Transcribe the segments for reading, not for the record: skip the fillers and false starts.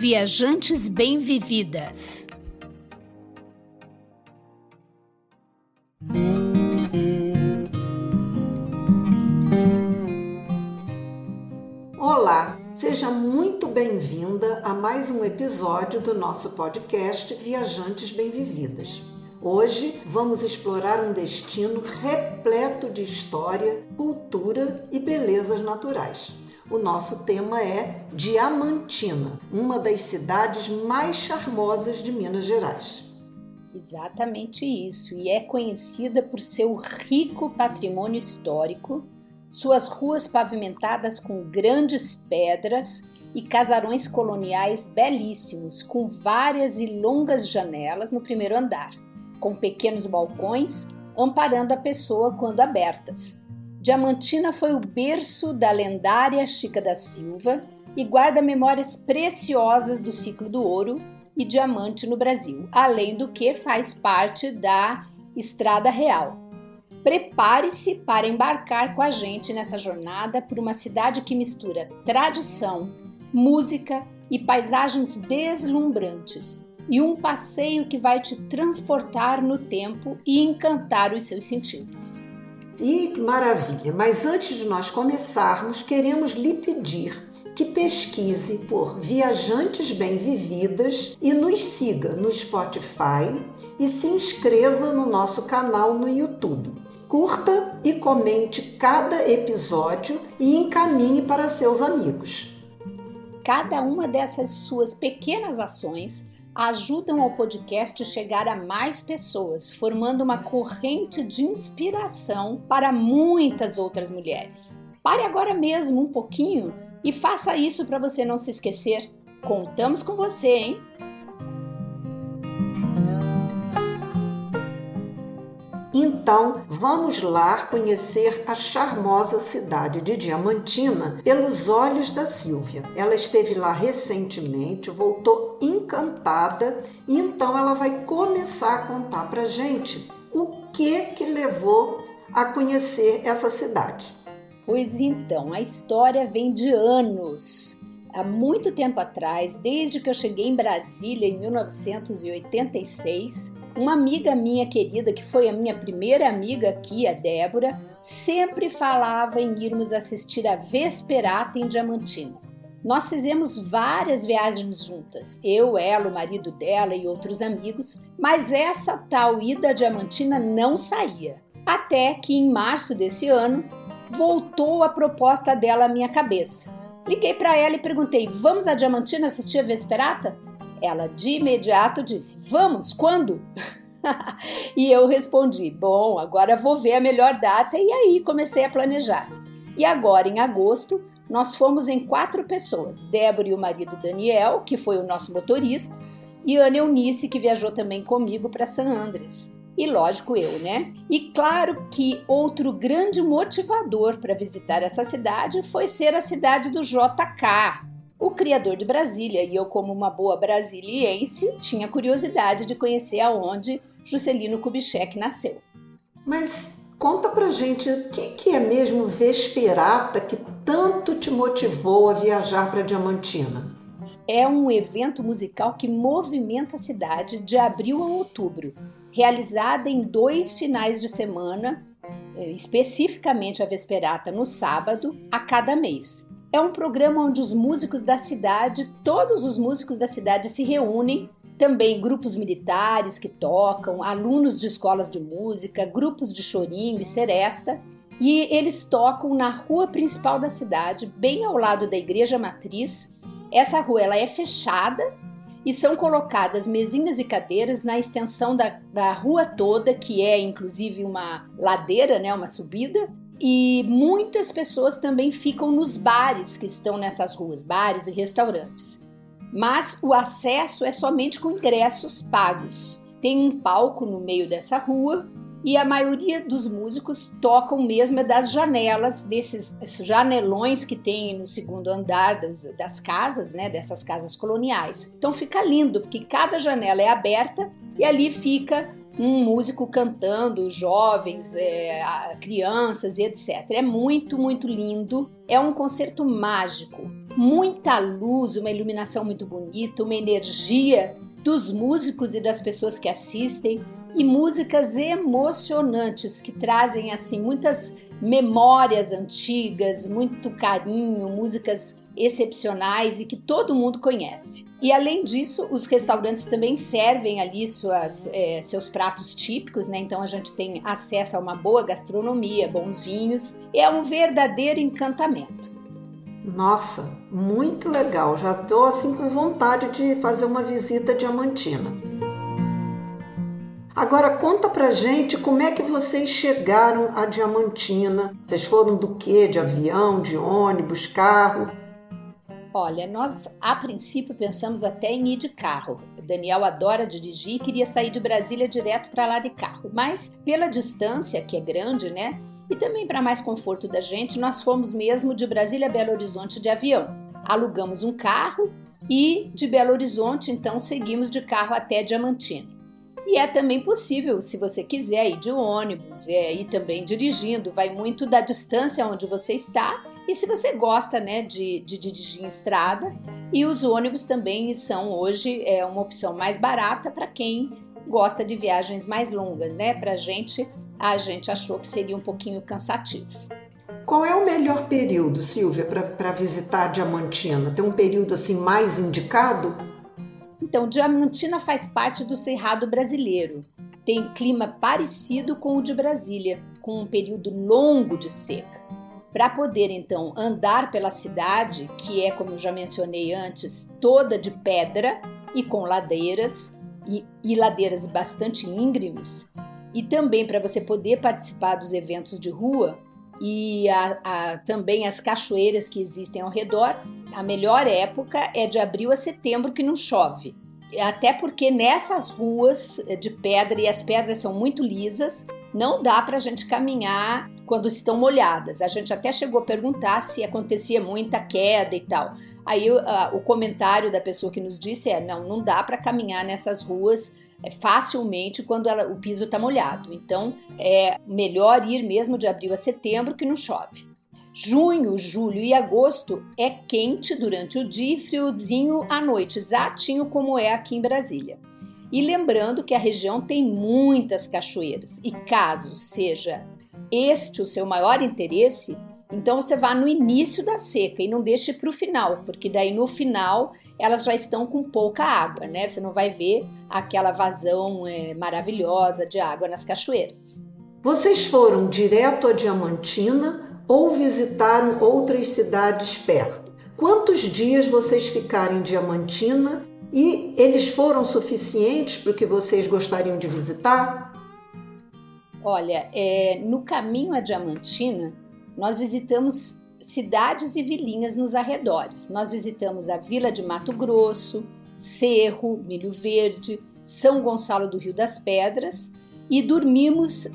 Viajantes Bem-Vividas. Olá, seja muito bem-vinda a mais um episódio do nosso podcast Viajantes Bem-Vividas. Hoje vamos explorar um destino repleto de história, cultura e belezas naturais. O nosso tema é Diamantina, uma das cidades mais charmosas de Minas Gerais. Exatamente isso, e é conhecida por seu rico patrimônio histórico, suas ruas pavimentadas com grandes pedras e casarões coloniais belíssimos, com várias e longas janelas no primeiro andar, com pequenos balcões amparando a pessoa quando abertas. Diamantina foi o berço da lendária Chica da Silva e guarda memórias preciosas do ciclo do ouro e diamante no Brasil, além do que faz parte da Estrada Real. Prepare-se para embarcar com a gente nessa jornada por uma cidade que mistura tradição, música e paisagens deslumbrantes, e um passeio que vai te transportar no tempo e encantar os seus sentidos. E que maravilha! Mas antes de nós começarmos, queremos lhe pedir que pesquise por Viajantes Bem-Vividas e nos siga no Spotify e se inscreva no nosso canal no YouTube. Curta e comente cada episódio e encaminhe para seus amigos. Cada uma dessas suas pequenas ações ajudam ao podcast chegar a mais pessoas, formando uma corrente de inspiração para muitas outras mulheres. Pare agora mesmo um pouquinho e faça isso para você não se esquecer. Contamos com você, hein? Então, vamos lá conhecer a charmosa cidade de Diamantina pelos olhos da Silvia. Ela esteve lá recentemente, voltou encantada e então ela vai começar a contar pra gente o que levou a conhecer essa cidade. Pois então, a história vem de anos. Há muito tempo atrás, desde que eu cheguei em Brasília em 1986, uma amiga minha querida, que foi a minha primeira amiga aqui, a Débora, sempre falava em irmos assistir a Vesperata em Diamantina. Nós fizemos várias viagens juntas, eu, ela, o marido dela e outros amigos, mas essa tal ida a Diamantina não saía. Até que em março desse ano, voltou a proposta dela à minha cabeça. Liguei para ela e perguntei, vamos a Diamantina assistir a Vesperata? Ela de imediato disse, vamos, quando? E eu respondi, bom, agora vou ver a melhor data e aí comecei a planejar. E agora, em agosto, nós fomos em 4 pessoas, Débora e o marido Daniel, que foi o nosso motorista, e Ana Eunice, que viajou também comigo para San Andrés. E lógico eu, né? E claro que outro grande motivador para visitar essa cidade foi ser a cidade do JK, o criador de Brasília, e eu, como uma boa brasiliense, tinha curiosidade de conhecer aonde Juscelino Kubitschek nasceu. Mas conta pra gente o que é mesmo Vesperata que tanto te motivou a viajar para Diamantina? É um evento musical que movimenta a cidade de abril a outubro, realizada em 2 finais de semana, especificamente a Vesperata no sábado, a cada mês. É um programa onde os músicos da cidade, todos os músicos da cidade se reúnem, também grupos militares que tocam, alunos de escolas de música, grupos de chorinho e seresta, e eles tocam na rua principal da cidade, bem ao lado da igreja matriz. Essa rua ela é fechada e são colocadas mesinhas e cadeiras na extensão da rua toda, que é inclusive uma ladeira, né, uma subida. E muitas pessoas também ficam nos bares que estão nessas ruas, bares e restaurantes. Mas o acesso é somente com ingressos pagos. Tem um palco no meio dessa rua e a maioria dos músicos tocam mesmo das janelas, desses janelões que tem no segundo andar das casas, né, dessas casas coloniais. Então fica lindo, porque cada janela é aberta e ali fica um músico cantando, jovens, crianças e etc. É muito, muito lindo. É um concerto mágico, muita luz, uma iluminação muito bonita, uma energia dos músicos e das pessoas que assistem, e músicas emocionantes que trazem assim muitas memórias antigas, muito carinho, músicas excepcionais e que todo mundo conhece. E além disso, os restaurantes também servem ali seus pratos típicos, né? Então a gente tem acesso a uma boa gastronomia, bons vinhos. É um verdadeiro encantamento. Nossa, muito legal. Já estou assim com vontade de fazer uma visita a Diamantina. Agora conta pra gente como é que vocês chegaram a Diamantina. Vocês foram do quê? De avião, de ônibus, carro? Olha, nós a princípio pensamos até em ir de carro. O Daniel adora dirigir e queria sair de Brasília direto para lá de carro. Mas pela distância, que é grande, né? E também para mais conforto da gente, nós fomos mesmo de Brasília a Belo Horizonte de avião. Alugamos um carro e de Belo Horizonte, então, seguimos de carro até Diamantina. E é também possível, se você quiser, ir de ônibus, ir também dirigindo, vai muito da distância onde você está e se você gosta, né, de dirigir em estrada. E os ônibus também são hoje uma opção mais barata para quem gosta de viagens mais longas, né? A gente achou que seria um pouquinho cansativo. Qual é o melhor período, Silvia, para visitar Diamantina? Tem um período assim mais indicado? Então, Diamantina faz parte do Cerrado brasileiro. Tem clima parecido com o de Brasília, com um período longo de seca. Para poder, então, andar pela cidade, que é, como eu já mencionei antes, toda de pedra e com ladeiras, e ladeiras bastante íngremes, e também para você poder participar dos eventos de rua e também as cachoeiras que existem ao redor, a melhor época é de abril a setembro, que não chove. Até porque nessas ruas de pedra, e as pedras são muito lisas, não dá para a gente caminhar quando estão molhadas. A gente até chegou a perguntar se acontecia muita queda e tal. Aí o comentário da pessoa que nos disse não dá para caminhar nessas ruas facilmente quando o piso está molhado. Então é melhor ir mesmo de abril a setembro, que não chove. Junho, julho e agosto é quente durante o dia e friozinho à noite, exatinho como é aqui em Brasília. E lembrando que a região tem muitas cachoeiras e caso seja este o seu maior interesse, então você vá no início da seca e não deixe para o final, porque daí no final elas já estão com pouca água, né? Você não vai ver aquela vazão maravilhosa de água nas cachoeiras. Vocês foram direto a Diamantina ou visitaram outras cidades perto? Quantos dias vocês ficaram em Diamantina e eles foram suficientes para o que vocês gostariam de visitar? Olha, no caminho a Diamantina, nós visitamos cidades e vilinhas nos arredores. Nós visitamos a Vila de Mato Grosso, Cerro, Milho Verde, São Gonçalo do Rio das Pedras e dormimos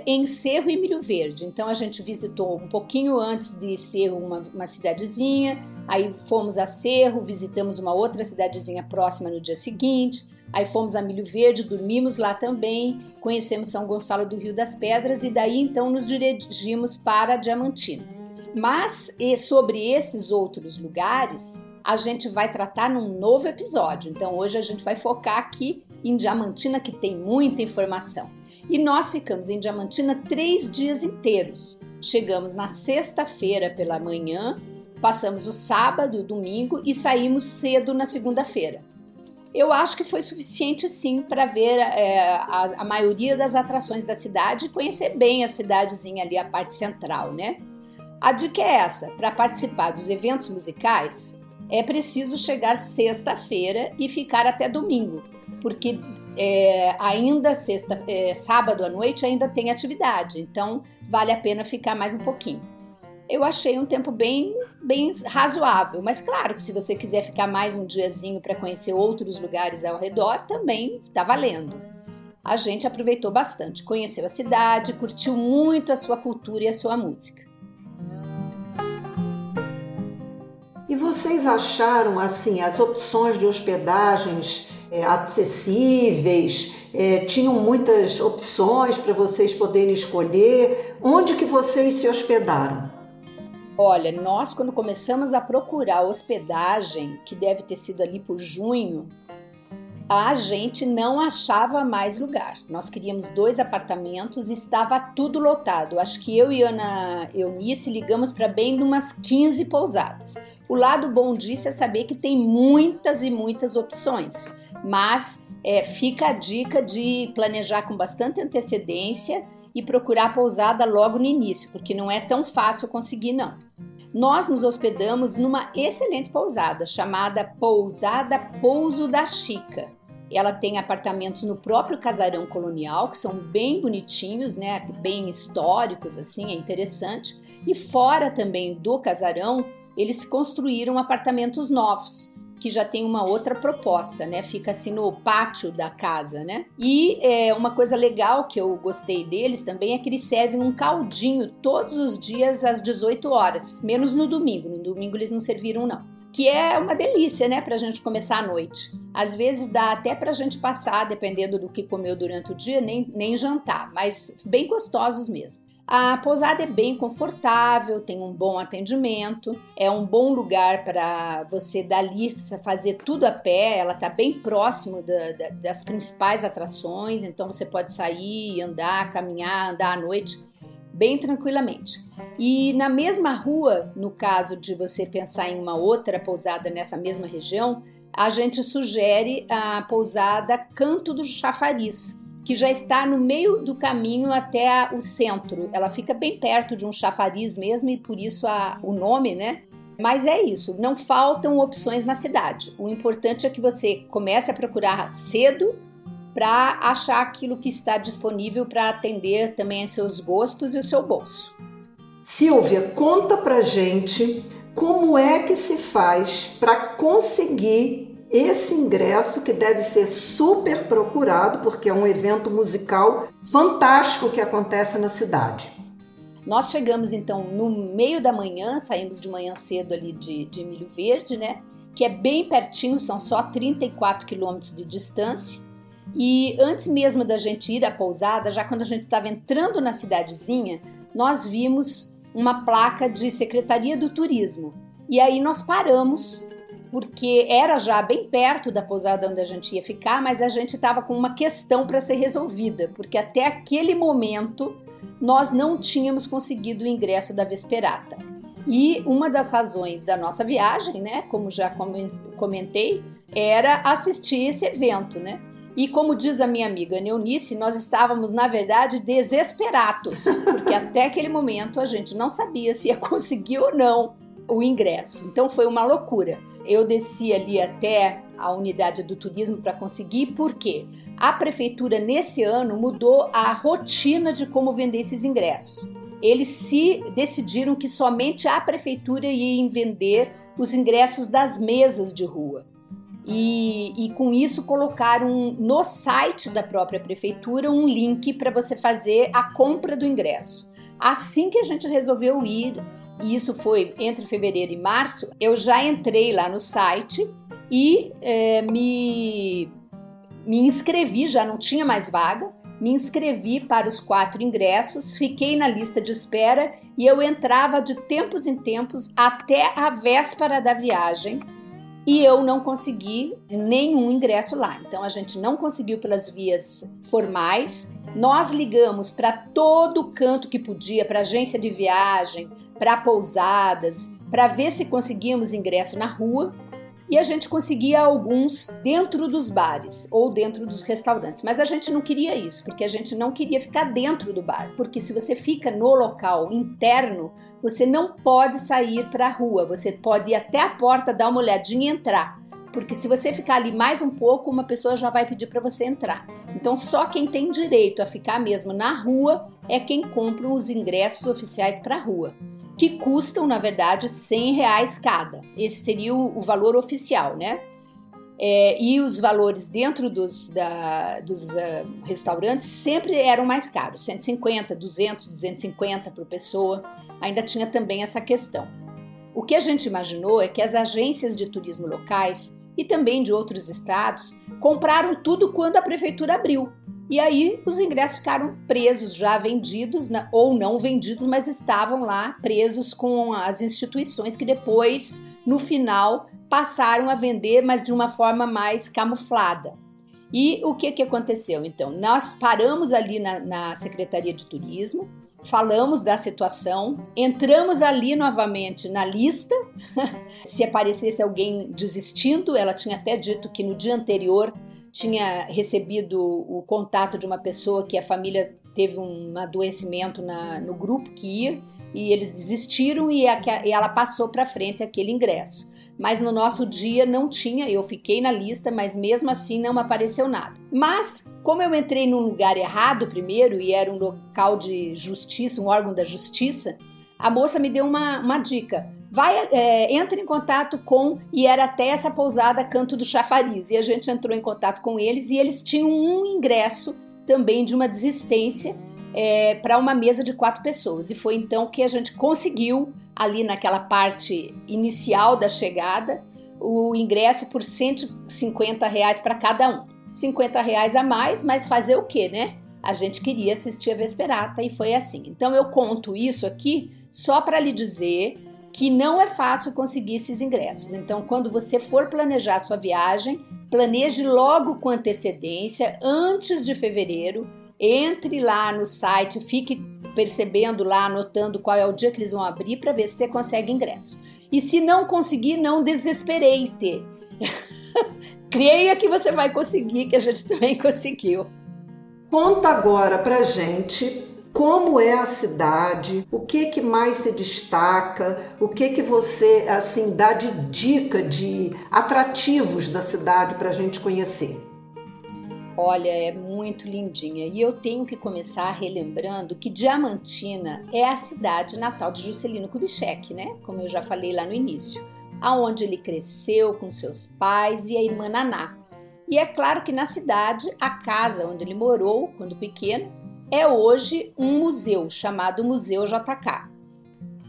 em Cerro e Milho Verde. Então a gente visitou um pouquinho antes de Cerro uma cidadezinha, aí fomos a Cerro, visitamos uma outra cidadezinha próxima no dia seguinte, aí fomos a Milho Verde, dormimos lá também, conhecemos São Gonçalo do Rio das Pedras e daí então nos dirigimos para Diamantina. Mas sobre esses outros lugares a gente vai tratar num novo episódio, então hoje a gente vai focar aqui em Diamantina, que tem muita informação. E nós ficamos em Diamantina 3 dias inteiros. Chegamos na sexta-feira pela manhã, passamos o sábado e o domingo e saímos cedo na segunda-feira. Eu acho que foi suficiente sim para ver a maioria das atrações da cidade e conhecer bem a cidadezinha ali, a parte central, né? A dica é essa: para participar dos eventos musicais é preciso chegar sexta-feira e ficar até domingo, porque ainda sábado à noite ainda tem atividade, então vale a pena ficar mais um pouquinho. Eu achei um tempo bem razoável, mas claro que se você quiser ficar mais um diazinho para conhecer outros lugares ao redor, também está valendo. A gente aproveitou bastante, conheceu a cidade, curtiu muito a sua cultura e a sua música. E vocês acharam assim as opções de hospedagens acessíveis? Tinham muitas opções para vocês poderem escolher? Onde que vocês se hospedaram? Olha, nós quando começamos a procurar hospedagem, que deve ter sido ali por junho, a gente não achava mais lugar. Nós queríamos 2 apartamentos e estava tudo lotado. Acho que eu e Ana Eunice ligamos para bem de umas 15 pousadas. O lado bom disso é saber que tem muitas e muitas opções, mas fica a dica de planejar com bastante antecedência e procurar pousada logo no início, porque não é tão fácil conseguir não. Nós nos hospedamos numa excelente pousada, chamada Pousada Pouso da Chica. Ela tem apartamentos no próprio casarão colonial, que são bem bonitinhos, né? Bem históricos, assim, é interessante. E fora também do casarão, eles construíram apartamentos novos, que já tem uma outra proposta, né? Fica assim no pátio da casa, né? E uma coisa legal que eu gostei deles também é que eles servem um caldinho todos os dias às 18 horas, menos no domingo. No domingo eles não serviram, não. Que é uma delícia, né, pra gente começar à noite. Às vezes dá até pra gente passar, dependendo do que comeu durante o dia, nem jantar, mas bem gostosos mesmo. A pousada é bem confortável, tem um bom atendimento, é um bom lugar para você dali fazer tudo a pé, ela está bem próximo das principais atrações, então você pode sair, andar, caminhar, andar à noite bem tranquilamente. E na mesma rua, no caso de você pensar em uma outra pousada nessa mesma região, a gente sugere a pousada Canto do Chafariz, que já está no meio do caminho até o centro. Ela fica bem perto de um chafariz mesmo e por isso o nome, né? Mas é isso, não faltam opções na cidade. O importante é que você comece a procurar cedo para achar aquilo que está disponível para atender também aos seus gostos e o seu bolso. Silvia, conta pra gente como é que se faz para conseguir esse ingresso que deve ser super procurado, porque é um evento musical fantástico que acontece na cidade. Nós chegamos então no meio da manhã, saímos de manhã cedo ali de Milho Verde, né? Que é bem pertinho, são só 34 quilômetros de distância. E antes mesmo da gente ir à pousada, já quando a gente estava entrando na cidadezinha, nós vimos uma placa de Secretaria do Turismo. E aí nós paramos, porque era já bem perto da pousada onde a gente ia ficar, mas a gente estava com uma questão para ser resolvida, porque até aquele momento nós não tínhamos conseguido o ingresso da Vesperata. E uma das razões da nossa viagem, né, como já comentei, era assistir esse evento, né? E como diz a minha amiga Neunice, nós estávamos, na verdade, desesperados, porque até aquele momento a gente não sabia se ia conseguir ou não o ingresso. Então foi uma loucura. Eu desci ali até a unidade do turismo para conseguir, porque a prefeitura nesse ano mudou a rotina de como vender esses ingressos. Eles se decidiram que somente a prefeitura ia vender os ingressos das mesas de rua. E com isso colocaram no site da própria prefeitura um link para você fazer a compra do ingresso. Assim que a gente resolveu ir, e isso foi entre fevereiro e março, eu já entrei lá no site e me inscrevi, já não tinha mais vaga, me inscrevi para os 4 ingressos, fiquei na lista de espera e eu entrava de tempos em tempos até a véspera da viagem. E eu não consegui nenhum ingresso lá. Então a gente não conseguiu pelas vias formais. Nós ligamos para todo canto que podia, para agência de viagem, para pousadas, para ver se conseguíamos ingresso na rua. E a gente conseguia alguns dentro dos bares ou dentro dos restaurantes. Mas a gente não queria isso, porque a gente não queria ficar dentro do bar. Porque se você fica no local interno, você não pode sair para a rua. Você pode ir até a porta, dar uma olhadinha e entrar. Porque se você ficar ali mais um pouco, uma pessoa já vai pedir para você entrar. Então só quem tem direito a ficar mesmo na rua é quem compra os ingressos oficiais para a rua, que custam, na verdade, R$100 cada. Esse seria o valor oficial, né? E os valores dentro dos restaurantes sempre eram mais caros, 150, 200, 250 por pessoa. Ainda tinha também essa questão. O que a gente imaginou é que as agências de turismo locais e também de outros estados compraram tudo quando a prefeitura abriu. E aí os ingressos ficaram presos, já vendidos, ou não vendidos, mas estavam lá presos com as instituições que depois, no final, passaram a vender, mas de uma forma mais camuflada. E o que aconteceu? Então, nós paramos ali na Secretaria de Turismo, falamos da situação, entramos ali novamente na lista, se aparecesse alguém desistindo, ela tinha até dito que no dia anterior tinha recebido o contato de uma pessoa que a família teve um adoecimento no grupo que ia, e eles desistiram e ela passou para frente aquele ingresso. Mas no nosso dia não tinha, eu fiquei na lista, mas mesmo assim não apareceu nada. Mas, como eu entrei num lugar errado primeiro, e era um local de justiça, um órgão da justiça, a moça me deu uma dica. Entre em contato com, e era até essa pousada Canto do Chafariz, e a gente entrou em contato com eles, e eles tinham um ingresso também de uma desistência para uma mesa de 4 pessoas, e foi então que a gente conseguiu, ali naquela parte inicial da chegada, o ingresso por R$150 para cada um. R$50 a mais, mas fazer o quê, né? A gente queria assistir a Vesperata e foi assim. Então eu conto isso aqui só para lhe dizer que não é fácil conseguir esses ingressos. Então, quando você for planejar sua viagem, planeje logo com antecedência, antes de fevereiro, entre lá no site, fique percebendo lá, anotando qual é o dia que eles vão abrir para ver se você consegue ingresso. E se não conseguir, não desespereite. Creia que você vai conseguir, que a gente também conseguiu. Conta agora pra gente como é a cidade, o que mais se destaca, o que você assim dá de dica de atrativos da cidade para a gente conhecer. Olha, é muito lindinha. E eu tenho que começar relembrando que Diamantina é a cidade natal de Juscelino Kubitschek, né? Como eu já falei lá no início. Aonde ele cresceu com seus pais e a irmã Naná. E é claro que na cidade, a casa onde ele morou, quando pequeno, é hoje um museu chamado Museu JK.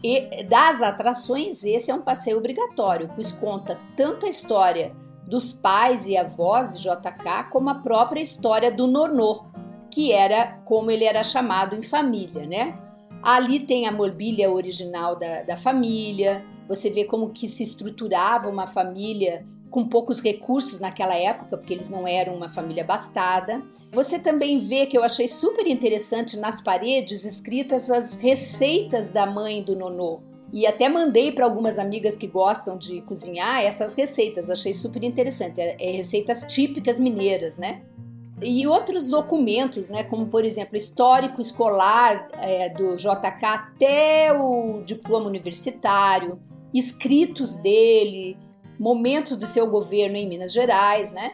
E das atrações, esse é um passeio obrigatório, pois conta tanto a história dos pais e avós de JK, como a própria história do Nonô, que era como ele era chamado em família, né? Ali tem a mobília original da família, você vê como que se estruturava uma família com poucos recursos naquela época, porque eles não eram uma família abastada. Você também vê, que eu achei super interessante, nas paredes escritas as receitas da mãe do Nonô. E até mandei para algumas amigas que gostam de cozinhar essas receitas, achei super interessante, receitas típicas mineiras, né? E outros documentos, né, como por exemplo, histórico escolar do JK até o diploma universitário, escritos dele, momentos de seu governo em Minas Gerais, né?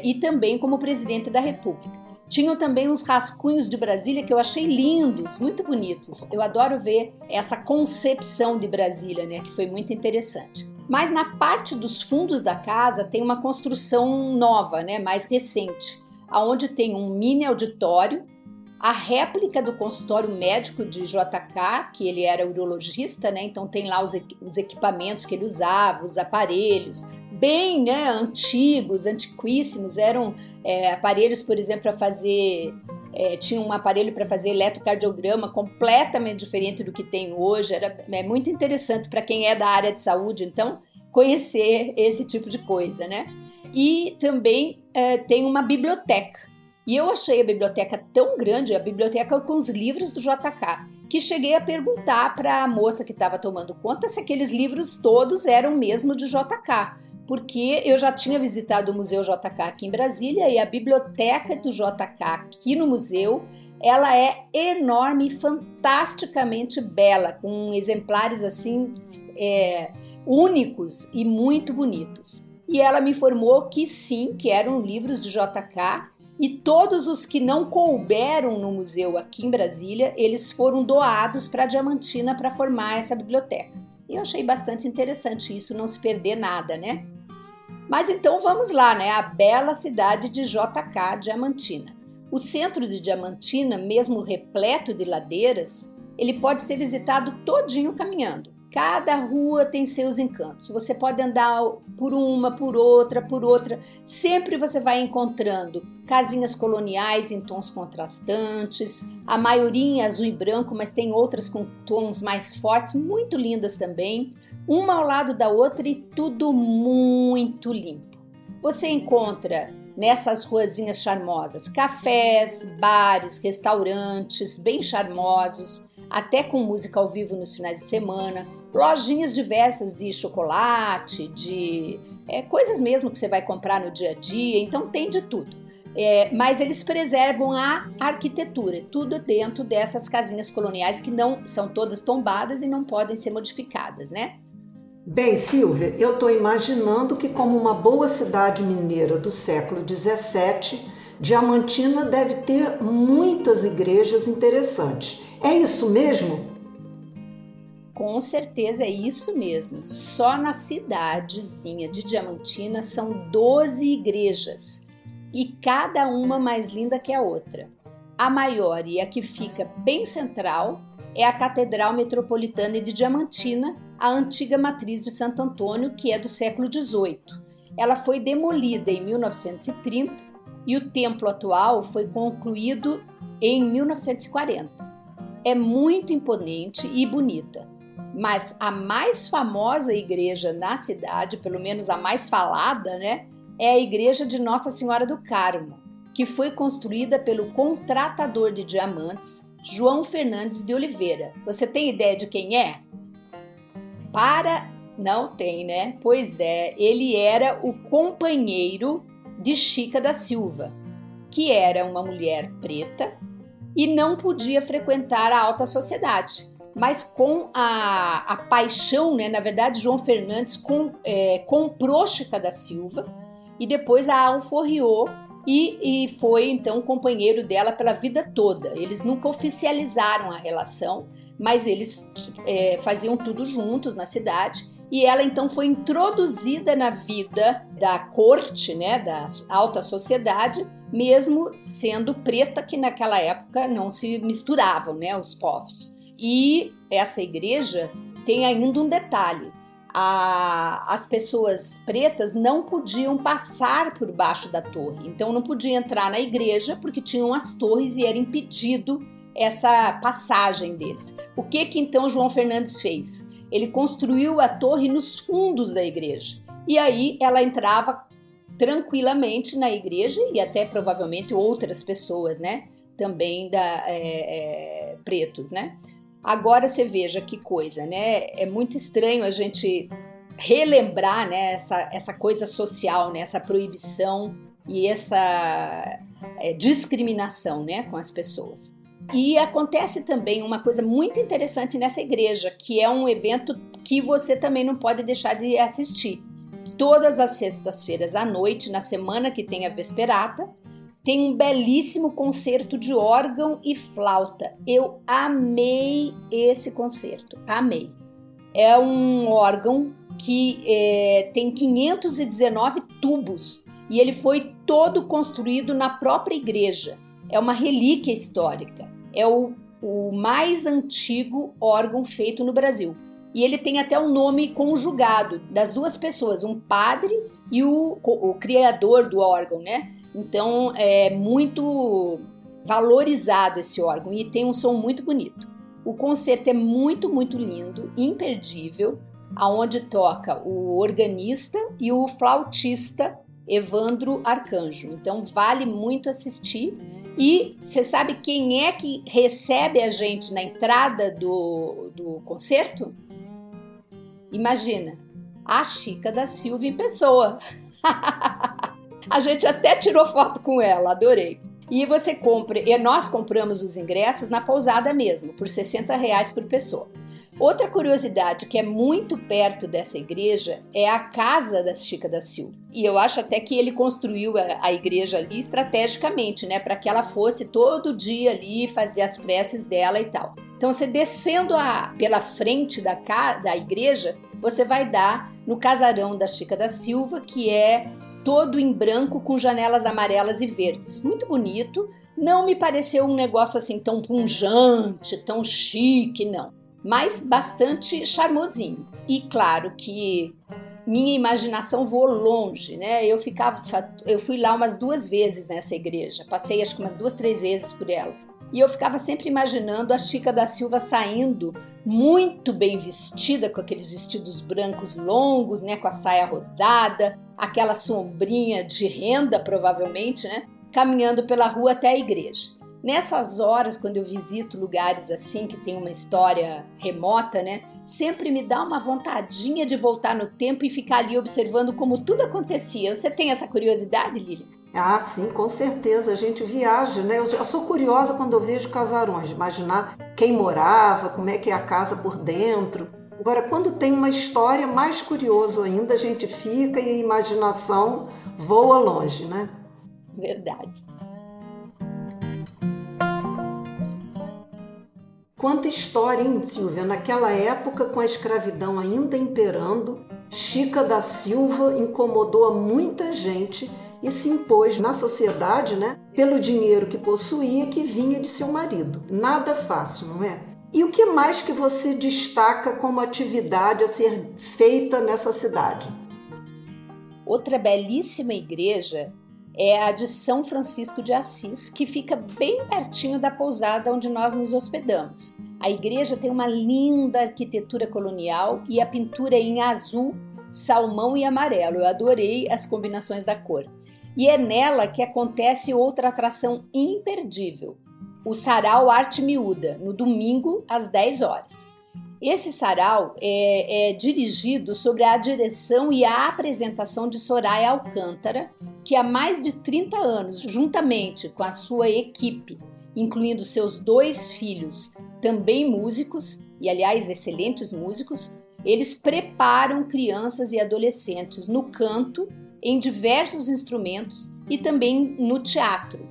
E também como presidente da República. Tinham também uns rascunhos de Brasília que eu achei lindos, muito bonitos. Eu adoro ver essa concepção de Brasília, né, que foi muito interessante. Mas na parte dos fundos da casa tem uma construção nova, né, mais recente, onde tem um mini auditório, a réplica do consultório médico de JK, que ele era urologista, né, então tem lá os equipamentos que ele usava, os aparelhos, bem, né, antigos, antiquíssimos, eram aparelhos, por exemplo, para fazer... tinha um aparelho para fazer eletrocardiograma completamente diferente do que tem hoje. É muito interessante para quem é da área de saúde, então, conhecer esse tipo de coisa, né? E também tem uma biblioteca. E eu achei a biblioteca tão grande, a biblioteca com os livros do JK, que cheguei a perguntar para a moça que estava tomando conta se aqueles livros todos eram mesmo de JK. Porque eu já tinha visitado o Museu JK aqui em Brasília e a biblioteca do JK aqui no museu, ela é enorme e fantasticamente bela, com exemplares assim únicos e muito bonitos. E ela me informou que sim, que eram livros de JK e todos os que não couberam no museu aqui em Brasília, eles foram doados para Diamantina para formar essa biblioteca. E eu achei bastante interessante isso, não se perder nada, né? Mas então vamos lá, né? A bela cidade de JK, Diamantina. O centro de Diamantina, mesmo repleto de ladeiras, ele pode ser visitado todinho caminhando. Cada rua tem seus encantos. Você pode andar por uma, por outra. Sempre você vai encontrando casinhas coloniais em tons contrastantes, a maioria em azul e branco, mas tem outras com tons mais fortes, muito lindas também, uma ao lado da outra e tudo muito limpo. Você encontra nessas ruazinhas charmosas cafés, bares, restaurantes bem charmosos, até com música ao vivo nos finais de semana, lojinhas diversas de chocolate, de coisas mesmo que você vai comprar no dia a dia, então tem de tudo. Mas eles preservam a arquitetura, tudo dentro dessas casinhas coloniais que não são todas tombadas e não podem ser modificadas, né? Bem, Silvia, eu estou imaginando que, como uma boa cidade mineira do século XVII, Diamantina deve ter muitas igrejas interessantes. É isso mesmo? Com certeza é isso mesmo. Só na cidadezinha de Diamantina são 12 igrejas e cada uma mais linda que a outra. A maior e a que fica bem central é a Catedral Metropolitana de Diamantina, a antiga matriz de Santo Antônio, que é do século XVIII. Ela foi demolida em 1930 e o templo atual foi concluído em 1940. É muito imponente e bonita. Mas a mais famosa igreja na cidade, pelo menos a mais falada, né, é a igreja de Nossa Senhora do Carmo, que foi construída pelo contratador de diamantes, João Fernandes de Oliveira. Você tem ideia de quem é? Não tem, né? Pois é, ele era o companheiro de Chica da Silva, que era uma mulher preta e não podia frequentar a alta sociedade. Mas com a paixão, né? Na verdade, João Fernandes comprou Chica da Silva e depois a alforriou e foi então companheiro dela pela vida toda. Eles nunca oficializaram a relação, mas eles faziam tudo juntos na cidade. E ela então foi introduzida na vida da corte, né? Da alta sociedade, mesmo sendo preta, que naquela época não se misturavam, né? Os povos. E essa igreja tem ainda um detalhe: as pessoas pretas não podiam passar por baixo da torre, então não podia entrar na igreja porque tinham as torres e era impedido essa passagem deles. O que então João Fernandes fez? Ele construiu a torre nos fundos da igreja e aí ela entrava tranquilamente na igreja e até provavelmente outras pessoas, né? Também pretos, né? Agora você veja que coisa, né? É muito estranho a gente relembrar, né, essa coisa social, né, essa proibição e essa discriminação, né, com as pessoas. E acontece também uma coisa muito interessante nessa igreja, que é um evento que você também não pode deixar de assistir. Todas as sextas-feiras à noite, na semana que tem a Vesperata, tem um belíssimo concerto de órgão e flauta. Eu amei esse concerto, amei. É um órgão que tem 519 tubos e ele foi todo construído na própria igreja. É uma relíquia histórica. É o mais antigo órgão feito no Brasil. E ele tem até um nome conjugado das duas pessoas, um padre e o criador do órgão, né? Então é muito valorizado esse órgão e tem um som muito bonito. O concerto é muito, muito lindo, imperdível, aonde toca o organista e o flautista Evandro Arcanjo. Então vale muito assistir. E você sabe quem é que recebe a gente na entrada do concerto? Imagina, a Chica da Silva em pessoa. A gente até tirou foto com ela, adorei. E você compra, e nós compramos os ingressos na pousada mesmo, por R$60 por pessoa. Outra curiosidade que é muito perto dessa igreja é a casa da Chica da Silva. E eu acho até que ele construiu a igreja ali estrategicamente, né, para que ela fosse todo dia ali fazer as preces dela e tal. Então, você descendo pela frente da igreja, você vai dar no casarão da Chica da Silva, que é todo em branco com janelas amarelas e verdes. Muito bonito. Não me pareceu um negócio assim tão pungente, tão chique, não. mas bastante charmosinho. E claro que minha imaginação voou longe, né? Eu fui lá umas 2 vezes nessa igreja, passei acho que umas 2, 3 vezes por ela. E eu ficava sempre imaginando a Chica da Silva saindo muito bem vestida, com aqueles vestidos brancos longos, né? Com a saia rodada, aquela sombrinha de renda, provavelmente, né? Caminhando pela rua até a igreja. Nessas horas, quando eu visito lugares assim, que tem uma história remota, né? Sempre me dá uma vontadinha de voltar no tempo e ficar ali observando como tudo acontecia. Você tem essa curiosidade, Lilian? Ah, sim, com certeza. A gente viaja, né? Eu sou curiosa quando eu vejo casarões, imaginar quem morava, como é que é a casa por dentro. Agora, quando tem uma história, mais curioso ainda, a gente fica e a imaginação voa longe, né? Verdade. Quanta história, hein, Silvia? Naquela época, com a escravidão ainda imperando, Chica da Silva incomodou a muita gente e se impôs na sociedade, né, pelo dinheiro que possuía, que vinha de seu marido. Nada fácil, não é? E o que mais que você destaca como atividade a ser feita nessa cidade? Outra belíssima igreja é a de São Francisco de Assis, que fica bem pertinho da pousada onde nós nos hospedamos. A igreja tem uma linda arquitetura colonial e a pintura é em azul, salmão e amarelo. Eu adorei as combinações da cor. E é nela que acontece outra atração imperdível, o Sarau Arte Miúda, no domingo às 10 horas. Esse sarau é dirigido sob a direção e a apresentação de Soraya Alcântara, que há mais de 30 anos, juntamente com a sua equipe, incluindo seus 2 filhos, também músicos, e aliás excelentes músicos, eles preparam crianças e adolescentes no canto, em diversos instrumentos e também no teatro.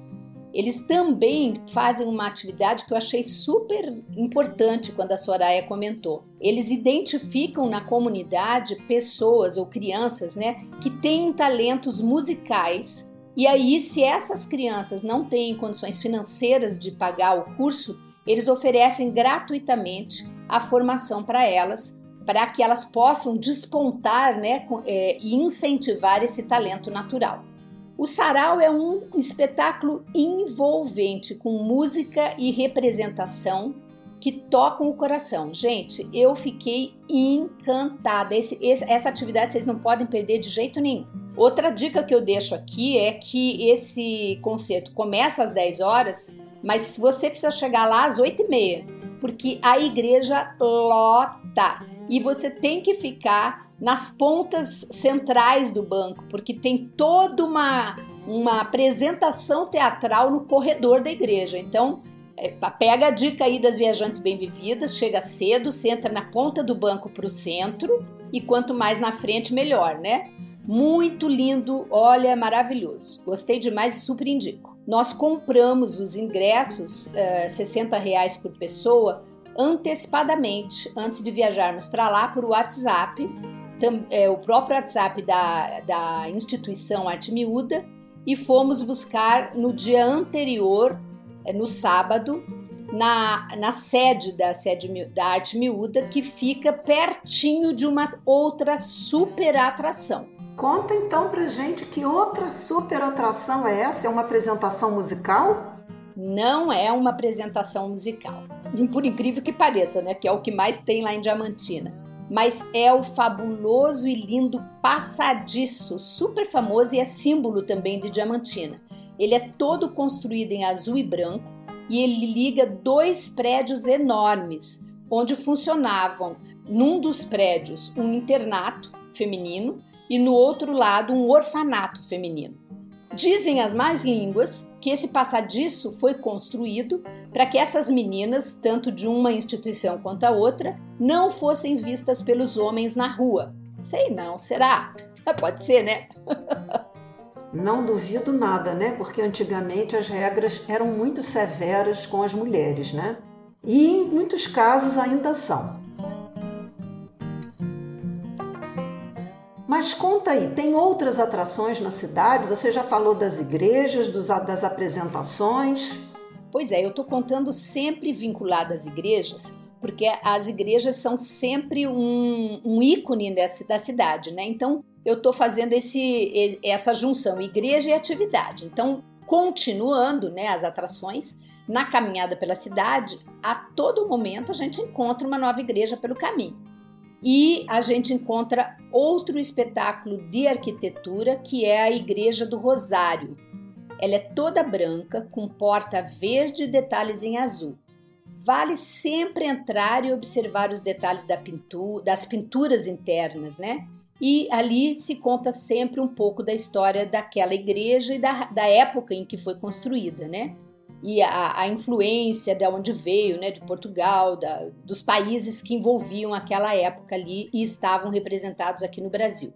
Eles também fazem uma atividade que eu achei super importante quando a Soraya comentou. Eles identificam na comunidade pessoas ou crianças, né, que têm talentos musicais. E aí, se essas crianças não têm condições financeiras de pagar o curso, eles oferecem gratuitamente a formação para elas, para que elas possam despontar, né, e incentivar esse talento natural. O sarau é um espetáculo envolvente, com música e representação que tocam o coração. Gente, eu fiquei encantada. Essa atividade vocês não podem perder de jeito nenhum. Outra dica que eu deixo aqui é que esse concerto começa às 10 horas, mas você precisa chegar lá às 8h30, porque a igreja lota. E você tem que ficar nas pontas centrais do banco, porque tem toda uma apresentação teatral no corredor da igreja. Então, pega a dica aí das viajantes bem-vividas, chega cedo, você entra na ponta do banco para o centro e quanto mais na frente, melhor, né? Muito lindo, olha, maravilhoso. Gostei demais e super indico. Nós compramos os ingressos, R$60 por pessoa, antecipadamente, antes de viajarmos para lá, por WhatsApp. O próprio WhatsApp da instituição Arte Miúda, e fomos buscar no dia anterior, no sábado, na sede da Arte Miúda, que fica pertinho de uma outra super atração. Conta então pra gente que outra super atração é essa? É uma apresentação musical? Não é uma apresentação musical, por incrível que pareça, né? Que é o que mais tem lá em Diamantina. Mas é o fabuloso e lindo Passadiço, super famoso e é símbolo também de Diamantina. Ele é todo construído em azul e branco e ele liga 2 prédios enormes, onde funcionavam, num dos prédios, um internato feminino e no outro lado um orfanato feminino. Dizem as más línguas que esse passadiço foi construído para que essas meninas, tanto de uma instituição quanto a outra, não fossem vistas pelos homens na rua. Sei não, será? Pode ser, né? Não duvido nada, né? Porque antigamente as regras eram muito severas com as mulheres, né? E em muitos casos ainda são. Mas conta aí, tem outras atrações na cidade? Você já falou das igrejas, das apresentações? Pois é, eu estou contando sempre vinculado às igrejas, porque as igrejas são sempre um ícone da cidade, né? Então, eu estou fazendo essa junção, igreja e atividade. Então, continuando, né, as atrações, na caminhada pela cidade, a todo momento a gente encontra uma nova igreja pelo caminho. E a gente encontra outro espetáculo de arquitetura, que é a Igreja do Rosário. Ela é toda branca, com porta verde e detalhes em azul. Vale sempre entrar e observar os detalhes das pinturas internas, né? E ali se conta sempre um pouco da história daquela igreja e da época em que foi construída, né? E a influência de onde veio, né, de Portugal, dos países que envolviam aquela época ali e estavam representados aqui no Brasil.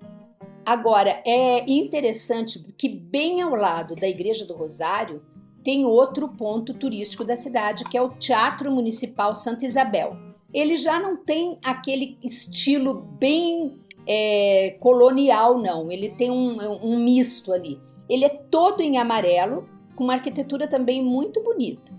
Agora, é interessante que bem ao lado da Igreja do Rosário tem outro ponto turístico da cidade, que é o Teatro Municipal Santa Isabel. Ele já não tem aquele estilo bem colonial, não. Ele tem um misto ali. Ele é todo em amarelo, com uma arquitetura também muito bonita.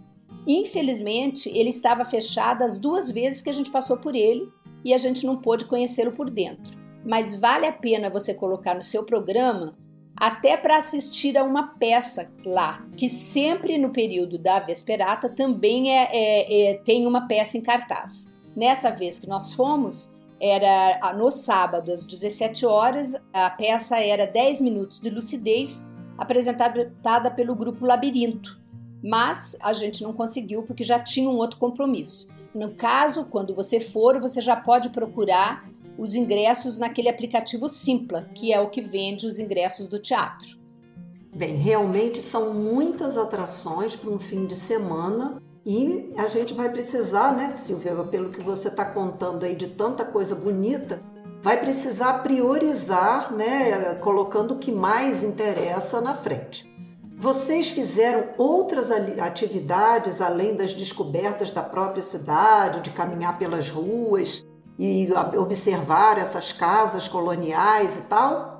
Infelizmente, ele estava fechado as 2 vezes que a gente passou por ele e a gente não pôde conhecê-lo por dentro. Mas vale a pena você colocar no seu programa até para assistir a uma peça lá, que sempre no período da Vesperata também tem uma peça em cartaz. Nessa vez que nós fomos, era no sábado às 17 horas, a peça era 10 minutos de lucidez, apresentada pelo grupo Labirinto, mas a gente não conseguiu porque já tinha um outro compromisso. No caso, quando você for, você já pode procurar os ingressos naquele aplicativo Simpla, que é o que vende os ingressos do teatro. Bem, realmente são muitas atrações para um fim de semana e a gente vai precisar, né, Silvia, pelo que você está contando aí de tanta coisa bonita, vai precisar priorizar, né, colocando o que mais interessa na frente. Vocês fizeram outras atividades além das descobertas da própria cidade, de caminhar pelas ruas e observar essas casas coloniais e tal?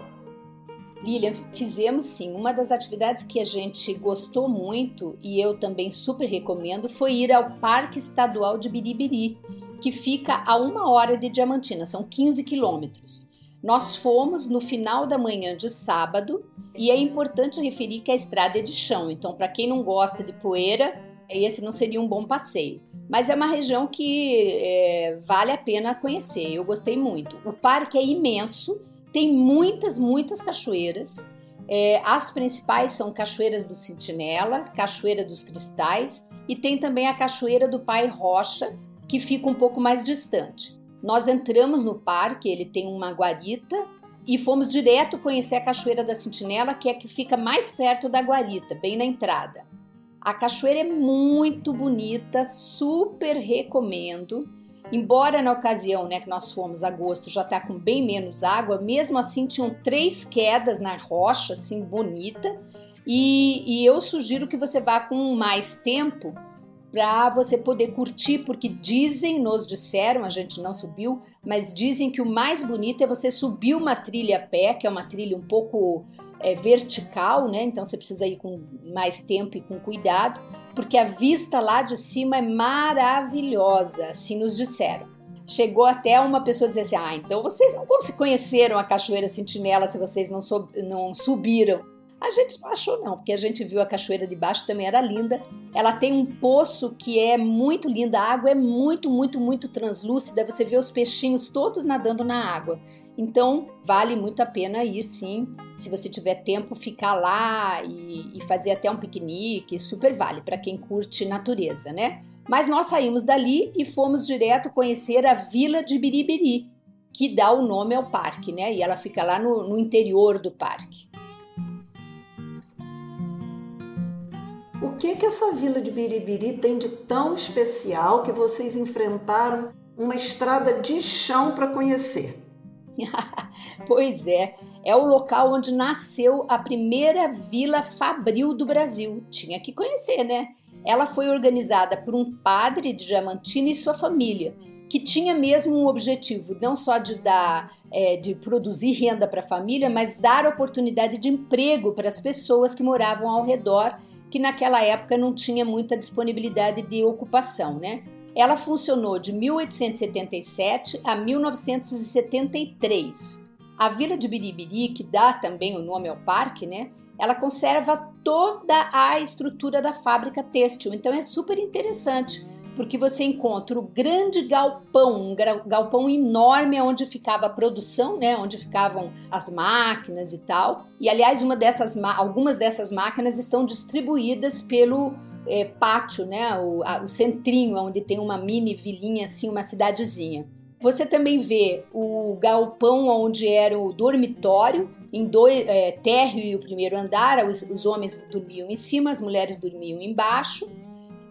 Lilian, fizemos sim. Uma das atividades que a gente gostou muito e eu também super recomendo foi ir ao Parque Estadual de Biribiri, que fica a 1 hora de Diamantina, são 15 quilômetros. Nós fomos no final da manhã de sábado e é importante referir que a estrada é de chão, então para quem não gosta de poeira, esse não seria um bom passeio. Mas é uma região que vale a pena conhecer, eu gostei muito. O parque é imenso, tem muitas cachoeiras. As principais são Cachoeiras do Sentinela, Cachoeira dos Cristais e tem também a Cachoeira do Pai Rocha, que fica um pouco mais distante. Nós entramos no parque, ele tem uma guarita e fomos direto conhecer a Cachoeira da Sentinela, que é a que fica mais perto da guarita, bem na entrada. A cachoeira é muito bonita, super recomendo. Embora na ocasião, né, que nós fomos, agosto, já está com bem menos água, mesmo assim tinham 3 quedas na rocha, assim, bonita. E eu sugiro que você vá com mais tempo para você poder curtir, porque nos disseram, a gente não subiu, mas dizem que o mais bonito é você subir uma trilha a pé, que é uma trilha um pouco vertical, né? Então você precisa ir com mais tempo e com cuidado, porque a vista lá de cima é maravilhosa, assim nos disseram. Chegou até uma pessoa dizer assim, então vocês não conheceram a Cachoeira Sentinela se vocês não subiram. A gente não achou não, porque a gente viu a cachoeira de baixo, também era linda. Ela tem um poço que é muito lindo, a água é muito translúcida, você vê os peixinhos todos nadando na água. Então, vale muito a pena ir sim, se você tiver tempo, ficar lá e fazer até um piquenique, super vale para quem curte natureza, né? Mas nós saímos dali e fomos direto conhecer a Vila de Biribiri, que dá o nome ao parque, né? E ela fica lá no interior do parque. O que essa Vila de Biribiri tem de tão especial que vocês enfrentaram uma estrada de chão para conhecer? Pois é o local onde nasceu a primeira vila fabril do Brasil. Tinha que conhecer, né? Ela foi organizada por um padre de Diamantina e sua família, que tinha mesmo um objetivo, não só de produzir renda para a família, mas dar oportunidade de emprego para as pessoas que moravam ao redor, que naquela época não tinha muita disponibilidade de ocupação, né? Ela funcionou de 1877 a 1973. A Vila de Biribiri, que dá também o nome ao parque, né? Ela conserva toda a estrutura da fábrica têxtil, então é super interessante, porque você encontra o grande galpão, um galpão enorme onde ficava a produção, né, onde ficavam as máquinas e tal. E, aliás, algumas dessas máquinas estão distribuídas pelo pátio, né, o centrinho, onde tem uma mini vilinha, assim, uma cidadezinha. Você também vê o galpão onde era o dormitório, em térreo e o primeiro andar. Os homens dormiam em cima, as mulheres dormiam embaixo.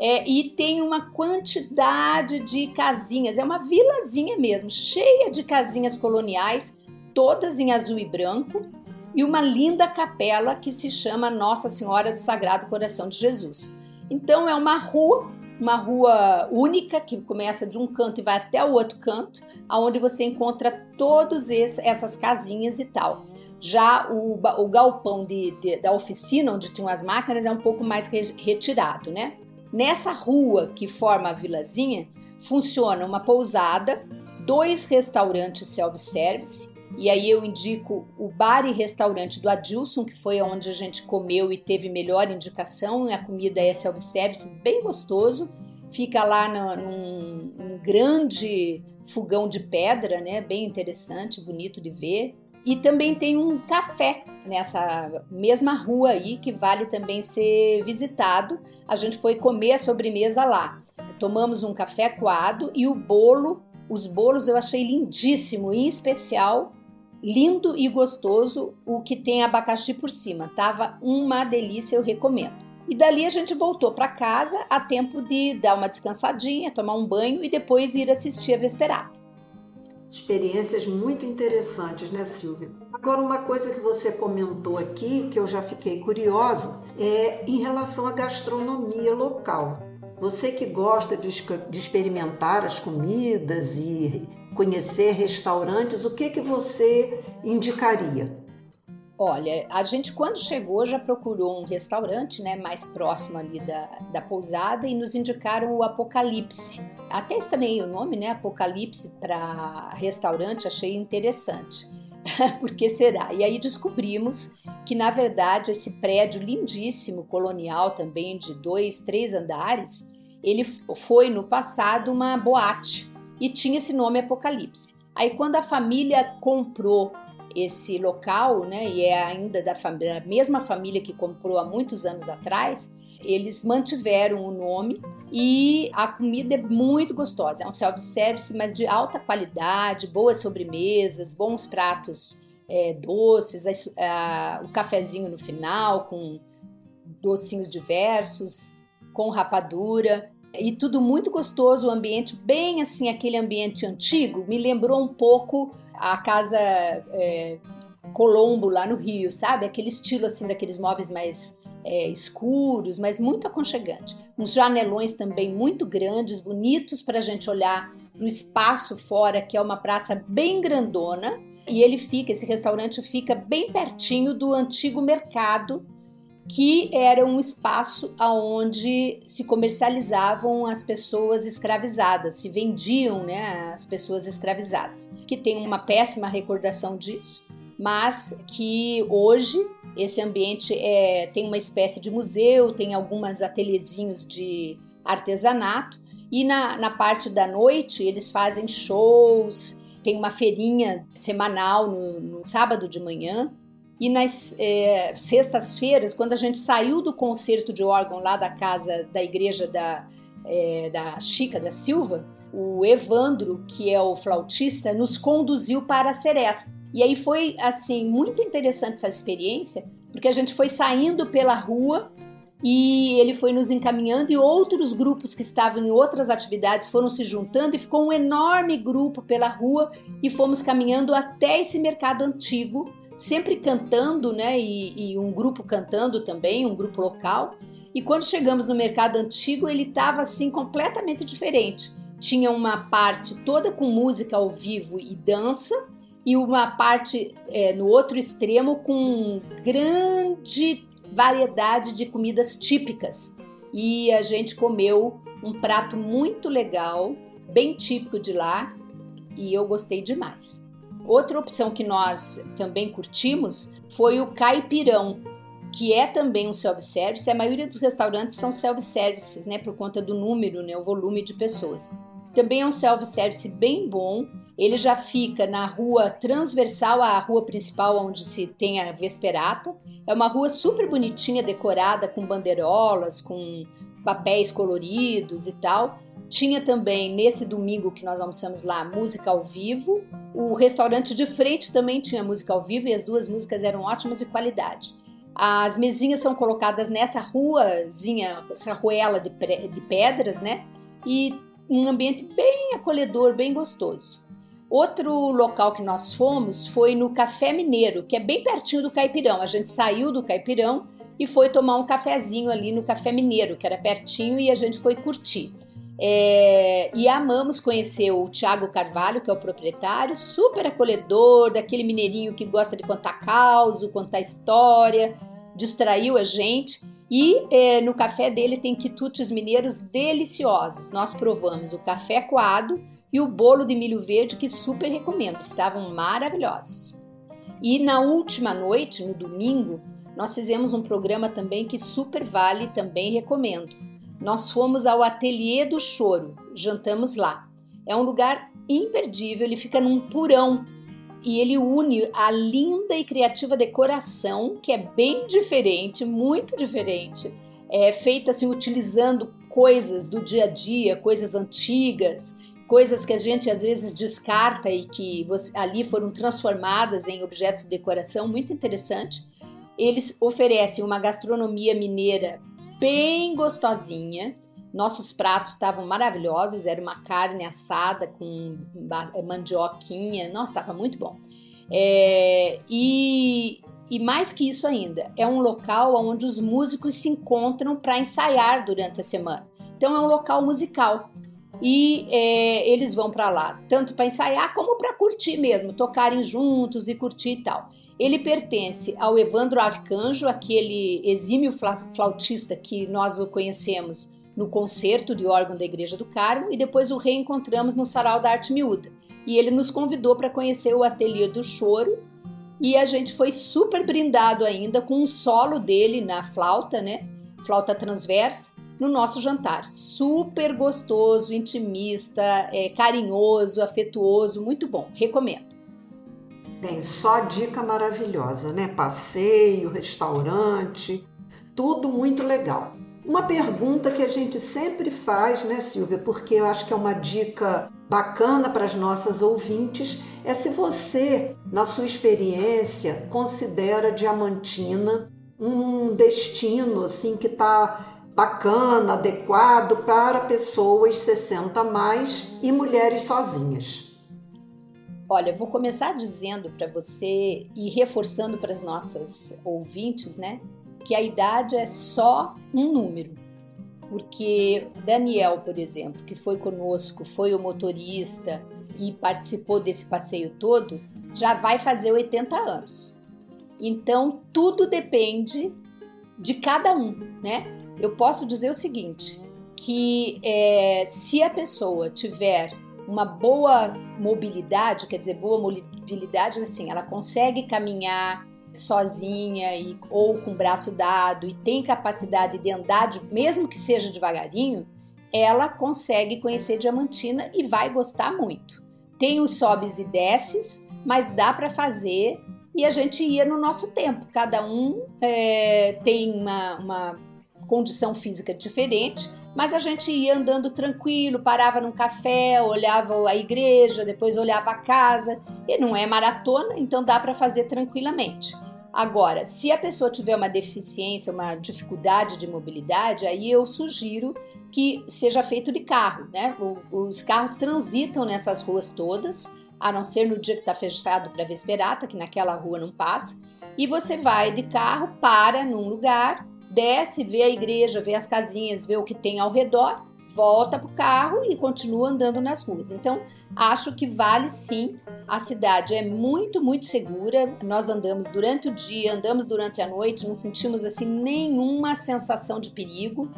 E tem uma quantidade de casinhas, é uma vilazinha mesmo, cheia de casinhas coloniais, todas em azul e branco, e uma linda capela que se chama Nossa Senhora do Sagrado Coração de Jesus. Então é uma rua única, que começa de um canto e vai até o outro canto, onde você encontra todas essas casinhas e tal. Já o galpão da oficina, onde tinham as máquinas, é um pouco mais retirado, né? Nessa rua que forma a vilazinha, funciona uma pousada, 2 restaurantes self-service, e aí eu indico o bar e restaurante do Adilson, que foi onde a gente comeu e teve melhor indicação. A comida é self-service, bem gostoso, fica lá num grande fogão de pedra, né? Bem interessante, bonito de ver. E também tem um café nessa mesma rua aí, que vale também ser visitado. A gente foi comer a sobremesa lá. Tomamos um café coado e os bolos eu achei lindíssimo, em especial, lindo e gostoso, o que tem abacaxi por cima. Tava uma delícia, eu recomendo. E dali a gente voltou para casa a tempo de dar uma descansadinha, tomar um banho e depois ir assistir a Vesperata. Experiências muito interessantes, né, Silvia? Agora, uma coisa que você comentou aqui, que eu já fiquei curiosa, é em relação à gastronomia local. Você que gosta de experimentar as comidas e conhecer restaurantes, o que você indicaria? Olha, a gente quando chegou já procurou um restaurante, né, mais próximo ali da pousada, e nos indicaram o Apocalipse. Até estranhei o nome, né, Apocalipse para restaurante, achei interessante. Por que será? E aí descobrimos que, na verdade, esse prédio lindíssimo, colonial também, de 2, 3 andares, ele foi no passado uma boate e tinha esse nome Apocalipse. Aí quando a família comprou esse local, né, e é ainda da mesma família que comprou há muitos anos atrás, eles mantiveram o nome e a comida é muito gostosa. É um self-service, mas de alta qualidade, boas sobremesas, bons pratos doces, o cafezinho no final com docinhos diversos, com rapadura. E tudo muito gostoso, o ambiente bem assim, aquele ambiente antigo, me lembrou um pouco a Casa Colombo lá no Rio, sabe? Aquele estilo assim, daqueles móveis mais escuros, mas muito aconchegante. Uns janelões também muito grandes, bonitos para a gente olhar no espaço fora, que é uma praça bem grandona. E esse restaurante fica bem pertinho do antigo mercado, que era um espaço onde se comercializavam as pessoas escravizadas, se vendiam, né, as pessoas escravizadas, que tem uma péssima recordação disso, mas que hoje esse ambiente tem uma espécie de museu, tem alguns ateliêzinhos de artesanato, e na parte da noite eles fazem shows, tem uma feirinha semanal no sábado de manhã. E nas sextas-feiras, quando a gente saiu do concerto de órgão lá da casa da igreja da Chica da Silva, o Evandro, que é o flautista, nos conduziu para a Seresta. E aí foi assim muito interessante essa experiência, porque a gente foi saindo pela rua e ele foi nos encaminhando, e outros grupos que estavam em outras atividades foram se juntando, e ficou um enorme grupo pela rua, e fomos caminhando até esse mercado antigo, sempre cantando, né? E um grupo cantando também, um grupo local. E quando chegamos no mercado antigo, ele estava assim completamente diferente. Tinha uma parte toda com música ao vivo e dança, e uma parte no outro extremo com grande variedade de comidas típicas. E a gente comeu um prato muito legal, bem típico de lá, e eu gostei demais. Outra opção que nós também curtimos foi o caipirão, que é também um self-service. A maioria dos restaurantes são self-services, né, por conta do número, né, o volume de pessoas. Também é um self-service bem bom. Ele já fica na rua transversal à rua principal, onde se tem a Vesperata. É uma rua super bonitinha, decorada com bandeirolas, com papéis coloridos e tal. Tinha também, nesse domingo que nós almoçamos lá, música ao vivo. O restaurante de frente também tinha música ao vivo e as duas músicas eram ótimas de qualidade. As mesinhas são colocadas nessa ruazinha, essa ruela de pedras, né? E um ambiente bem acolhedor, bem gostoso. Outro local que nós fomos foi no Café Mineiro, que é bem pertinho do Caipirão. A gente saiu do Caipirão e foi tomar um cafezinho ali no Café Mineiro, que era pertinho, e a gente foi curtir. E amamos conhecer o Thiago Carvalho, que é o proprietário, super acolhedor, daquele mineirinho que gosta de contar causo, contar história, distraiu a gente. E no café dele tem quitutes mineiros deliciosos. Nós provamos o café coado e o bolo de milho verde, que super recomendo, estavam maravilhosos. E na última noite, no domingo, nós fizemos um programa também que super vale, também recomendo. Nós fomos ao Ateliê do Choro, jantamos lá. É um lugar imperdível, ele fica num porão e ele une a linda e criativa decoração, que é bem diferente, muito diferente. É feita assim, utilizando coisas do dia a dia, coisas antigas, coisas que a gente às vezes descarta e que ali foram transformadas em objetos de decoração, muito interessante. Eles oferecem uma gastronomia mineira bem gostosinha. Nossos pratos estavam maravilhosos, era uma carne assada com mandioquinha, nossa, estava muito bom. E mais que isso ainda, é um local onde os músicos se encontram para ensaiar durante a semana. Então é um local musical e eles vão para lá tanto para ensaiar como para curtir mesmo, tocarem juntos e curtir e tal. Ele pertence ao Evandro Arcanjo, aquele exímio flautista que nós o conhecemos no concerto de órgão da Igreja do Carmo, e depois o reencontramos no Sarau da Arte Miúda. E ele nos convidou para conhecer o Ateliê do Choro, e a gente foi super brindado ainda com um solo dele na flauta, né? Flauta transversa, no nosso jantar. Super gostoso, intimista, carinhoso, afetuoso, muito bom. Recomendo. Bem, só dica maravilhosa, né? Passeio, restaurante, tudo muito legal. Uma pergunta que a gente sempre faz, né, Silvia, porque eu acho que é uma dica bacana para as nossas ouvintes, é se você, na sua experiência, considera Diamantina um destino assim que está bacana, adequado para pessoas 60 a mais e mulheres sozinhas. Olha, vou começar dizendo para você e reforçando para as nossas ouvintes, né, que a idade é só um número. Porque Daniel, por exemplo, que foi conosco, foi o motorista e participou desse passeio todo, já vai fazer 80 anos. Então, tudo depende de cada um, né? Eu posso dizer o seguinte, que se a pessoa tiver uma boa mobilidade, quer dizer, boa mobilidade, assim, ela consegue caminhar sozinha ou com o braço dado e tem capacidade de andar, mesmo que seja devagarinho, ela consegue conhecer Diamantina e vai gostar muito. Tem os sobes e desces, mas dá para fazer e a gente ia no nosso tempo. Cada um tem uma condição física diferente, mas a gente ia andando tranquilo, parava num café, olhava a igreja, depois olhava a casa, e não é maratona, então dá para fazer tranquilamente. Agora, se a pessoa tiver uma deficiência, uma dificuldade de mobilidade, aí eu sugiro que seja feito de carro, né? Os carros transitam nessas ruas todas, a não ser no dia que está fechado para Vesperata, que naquela rua não passa, e você vai de carro, para num lugar, desce, vê a igreja, vê as casinhas, vê o que tem ao redor, volta para o carro e continua andando nas ruas. Então, acho que vale sim. A cidade é muito, muito segura. Nós andamos durante o dia, andamos durante a noite, não sentimos assim nenhuma sensação de perigo.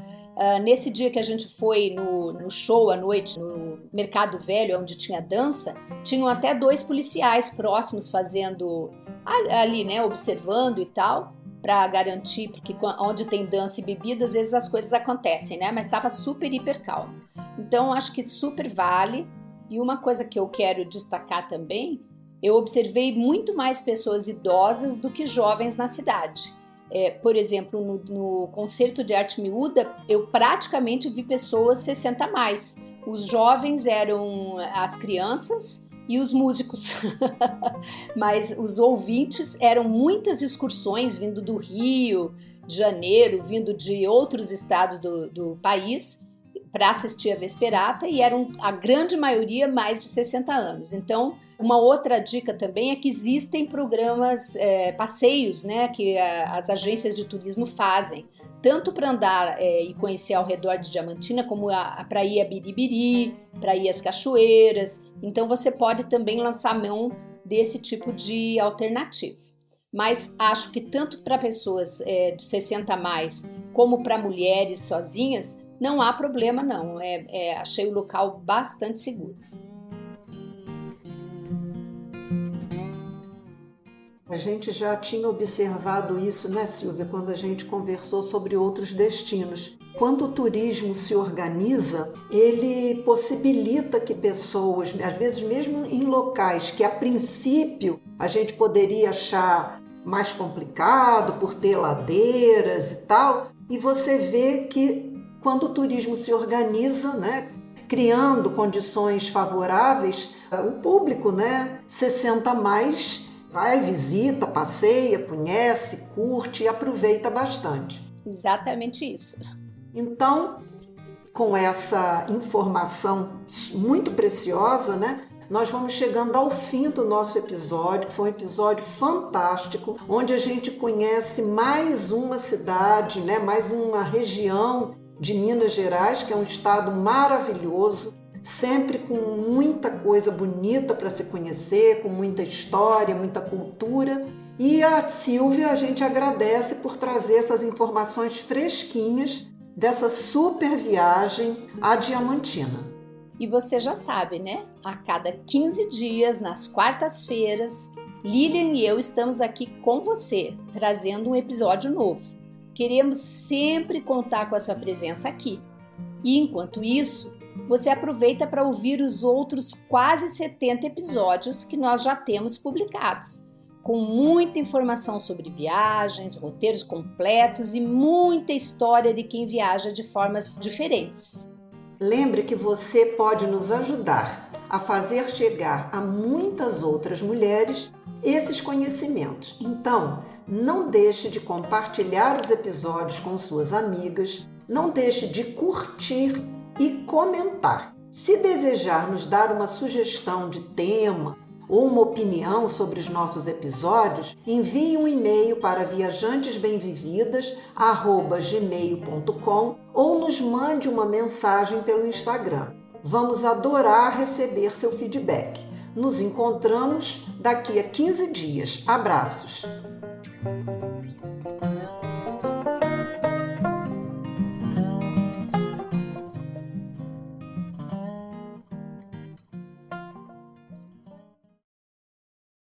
Nesse dia que a gente foi no show à noite, no Mercado Velho, onde tinha dança, tinham até 2 policiais próximos fazendo ali, né, observando e tal, para garantir, porque onde tem dança e bebida, às vezes as coisas acontecem, né? Mas estava super, hiper calmo. Então, acho que super vale. E uma coisa que eu quero destacar também, eu observei muito mais pessoas idosas do que jovens na cidade. Por exemplo, no concerto de arte miúda, eu praticamente vi pessoas 60 a mais. Os jovens eram as crianças e os músicos, mas os ouvintes eram muitas excursões vindo do Rio de Janeiro, vindo de outros estados do país para assistir a Vesperata, e eram a grande maioria mais de 60 anos. Então, uma outra dica também é que existem programas, passeios, né, que as agências de turismo fazem, tanto para andar e conhecer ao redor de Diamantina, como para ir a Biribiri, para ir às cachoeiras. Então você pode também lançar mão desse tipo de alternativa. Mas acho que tanto para pessoas de 60 a mais, como para mulheres sozinhas, não há problema não. Achei o local bastante seguro. A gente já tinha observado isso, né, Silvia, quando a gente conversou sobre outros destinos. Quando o turismo se organiza, ele possibilita que pessoas, às vezes mesmo em locais que a princípio a gente poderia achar mais complicado por ter ladeiras e tal, e você vê que quando o turismo se organiza, né, criando condições favoráveis, o público, né, 60 a mais, vai, visita, passeia, conhece, curte e aproveita bastante. Exatamente isso. Então, com essa informação muito preciosa, né, nós vamos chegando ao fim do nosso episódio, que foi um episódio fantástico, onde a gente conhece mais uma cidade, né, mais uma região de Minas Gerais, que é um estado maravilhoso, sempre com muita coisa bonita para se conhecer, com muita história, muita cultura. E a Silvia, a gente agradece por trazer essas informações fresquinhas dessa super viagem à Diamantina. E você já sabe, né? A cada 15 dias, nas quartas-feiras, Lilian e eu estamos aqui com você, trazendo um episódio novo. Queremos sempre contar com a sua presença aqui. E enquanto isso, você aproveita para ouvir os outros quase 70 episódios que nós já temos publicados, com muita informação sobre viagens, roteiros completos e muita história de quem viaja de formas diferentes. Lembre que você pode nos ajudar a fazer chegar a muitas outras mulheres esses conhecimentos. Então, não deixe de compartilhar os episódios com suas amigas, não deixe de curtir e comentar. Se desejar nos dar uma sugestão de tema ou uma opinião sobre os nossos episódios, envie um e-mail para viajantesbemvividas@gmail.com ou nos mande uma mensagem pelo Instagram. Vamos adorar receber seu feedback. Nos encontramos daqui a 15 dias. Abraços!